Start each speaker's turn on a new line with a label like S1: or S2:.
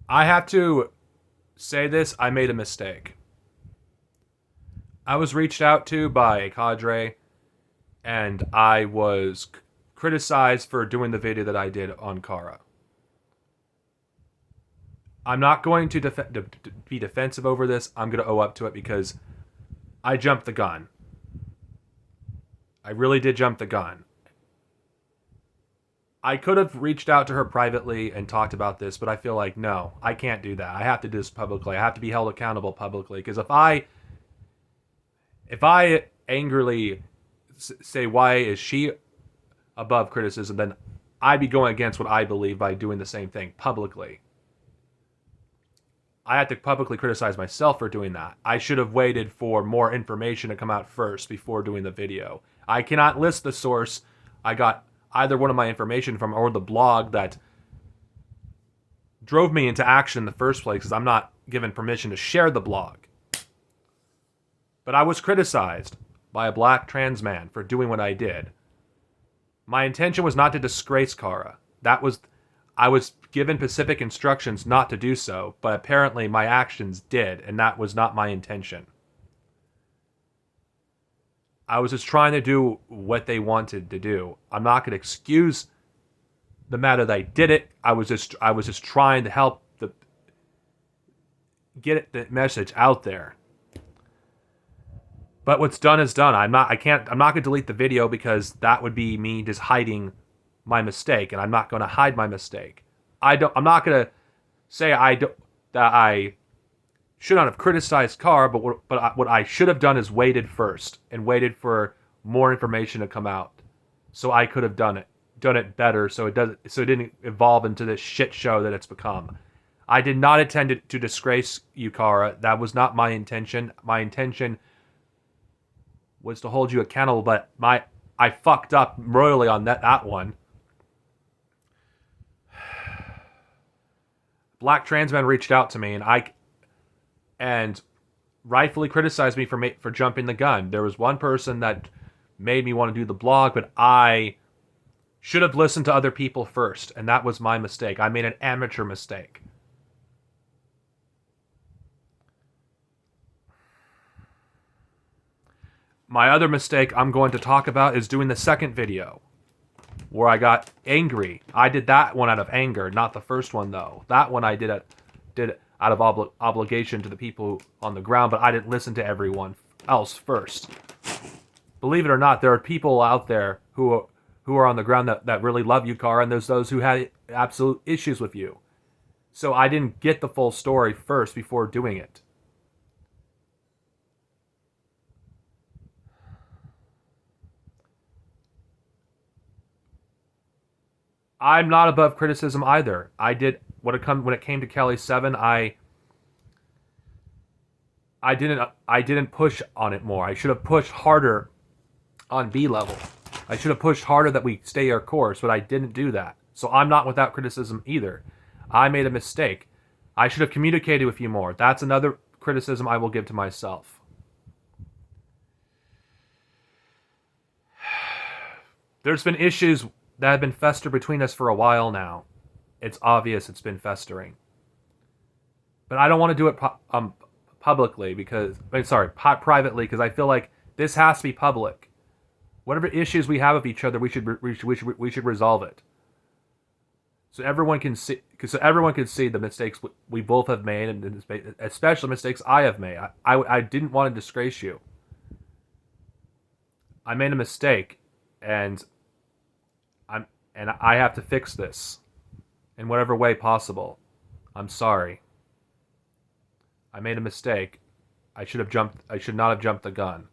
S1: I have to say this. I made a mistake. I was reached out to by a cadre, and I was criticized for doing the video that I did on Kara. I'm not going to be defensive over this. I'm going to owe up to it because I jumped the gun. I really did jump the gun. I could have reached out to her privately and talked about this, but I feel like no, I can't do that. I have to do this publicly. I have to be held accountable publicly because if I angrily say why is she above criticism, then I'd be going against what I believe by doing the same thing publicly. I had to publicly criticize myself for doing that. I should have waited for more information to come out first before doing the video. I cannot list the source I got either one of my information from or the blog that drove me into action in the first place because I'm not given permission to share the blog. But I was criticized by a black trans man for doing what I did. My intention was not to disgrace Kara. I was given specific instructions not to do so, but apparently my actions did, and that was not my intention. I was just trying to do what they wanted to do. I'm not going to excuse the matter that I did it. I was just trying to help get the message out there. But what's done is done. I'm not going to delete the video because that would be me just hiding my mistake, and I'm not going to hide my mistake. I'm not going to say that I should not have criticized Carr, but what I should have done is waited first and waited for more information to come out, so I could have done it better, so it didn't evolve into this shit show that it's become. I did not intend to disgrace you, Kara. That was not my intention. My intention was to hold you accountable, but I fucked up royally on that one. Black trans men reached out to me and rightfully criticized me for jumping the gun. There was one person that made me want to do the blog, but I should have listened to other people first, and that was my mistake. I made an amateur mistake. My other mistake I'm going to talk about is doing the second video where I got angry. I did that one out of anger, not the first one though. That one I did out of obligation to the people on the ground, but I didn't listen to everyone else first. Believe it or not, there are people out there who are on the ground that really love you, Kara, and there's those who had absolute issues with you. So I didn't get the full story first before doing it. I'm not above criticism either. I did when it came to Kelly 7, I didn't push on it more. I should have pushed harder on B level. I should have pushed harder that we stay our course, but I didn't do that. So I'm not without criticism either. I made a mistake. I should have communicated with you more. That's another criticism I will give to myself. There's been issues that have been festering between us for a while now. It's obvious it's been festering. But I don't want to do it publicly privately because I feel like this has to be public. Whatever issues we have with each other, we should resolve it. So everyone can see the mistakes we both have made, and especially mistakes I have made. I didn't want to disgrace you. I made a mistake, and I have to fix this in whatever way possible. I'm sorry. I made a mistake. I should not have jumped the gun.